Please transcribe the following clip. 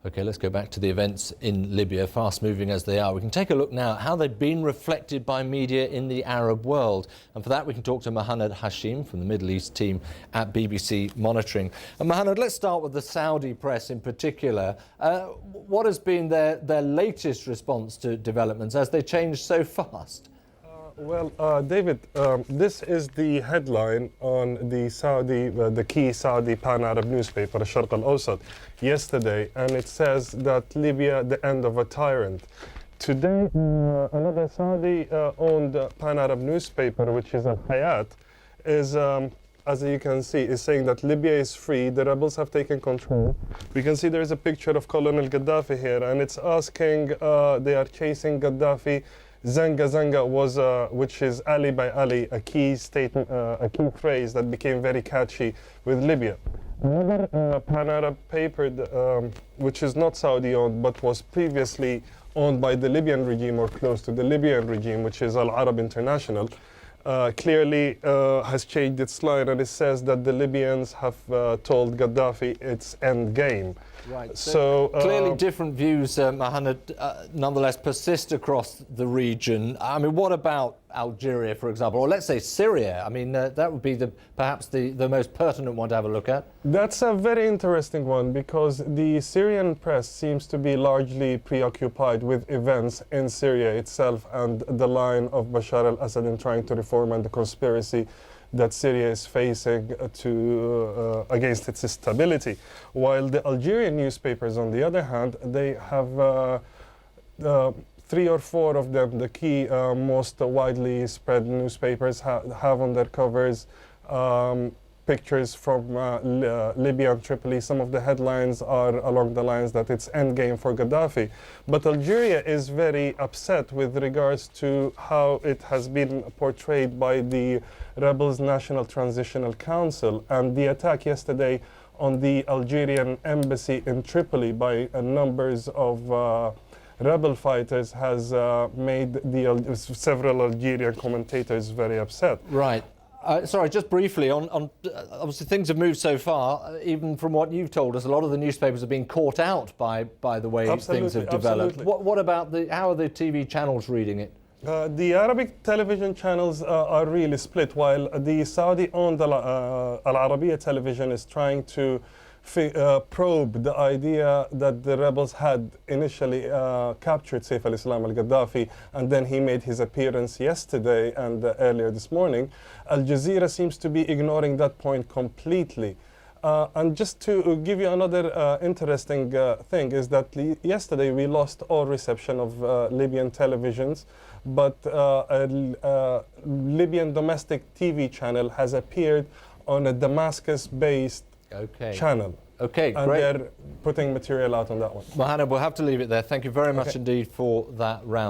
OK, let's go back to the events in Libya, fast-moving as they are. We can take a look now at how they've been reflected by media in the Arab world. And for that, we can talk to Mohanad Hashim from the Middle East team at BBC Monitoring. And Mohanad, let's start with the Saudi press in particular. What has been their latest response to developments as they change so fast? David, this is the headline on the key Saudi pan-Arab newspaper, Al-Sharq Al-Awsat, yesterday, and it says that Libya, the end of a tyrant. Today, another Saudi-owned pan-Arab newspaper, which is Al-Hayat, is, as you can see, is saying that Libya is free, the rebels have taken control. We can see there is a picture of Colonel Gaddafi here, and it's asking, they are chasing Gaddafi. Zanga Zanga was, which is Ali by Ali, a key statement, a key phrase that became very catchy with Libya. Another pan-Arab paper, which is not Saudi-owned, but was previously owned by the Libyan regime or close to the Libyan regime, which is Al-Arab International, clearly has changed its line, and it says that the Libyans have told Gaddafi its end game. Right. So clearly different views, Mohanad, nonetheless persist across the region. I mean, what about Algeria, for example, or let's say Syria? I mean, that would be perhaps the most pertinent one to have a look at. That's a very interesting one, because the Syrian press seems to be largely preoccupied with events in Syria itself and the line of Bashar al-Assad in trying to reform and the conspiracy that Syria is facing against its stability. While the Algerian newspapers, on the other hand, they have 3 or 4 of them, the key, most widely spread newspapers have on their covers pictures from Libya and Tripoli. Some of the headlines are along the lines that it's endgame for Gaddafi. But Algeria is very upset with regards to how it has been portrayed by the rebels' National Transitional Council, and the attack yesterday on the Algerian embassy in Tripoli by numbers of rebel fighters has made several Algerian commentators very upset. Right. Sorry, just briefly, on obviously things have moved so far, even from what you've told us, a lot of the newspapers have been caught out by the way things have developed. What about how are the TV channels reading it? The Arabic television channels are really split, while the Saudi-owned Al Arabiya television is trying to probe the idea that the rebels had initially captured Saif al-Islam al-Gaddafi, and then he made his appearance yesterday and earlier this morning. Al Jazeera seems to be ignoring that point completely. And just to give you another interesting thing is that yesterday we lost all reception of Libyan televisions, but a Libyan domestic TV channel has appeared on a Damascus-based channel. Okay, and great. They're putting material out on that one. Mohanad, we'll have to leave it there. Thank you very much indeed for that round.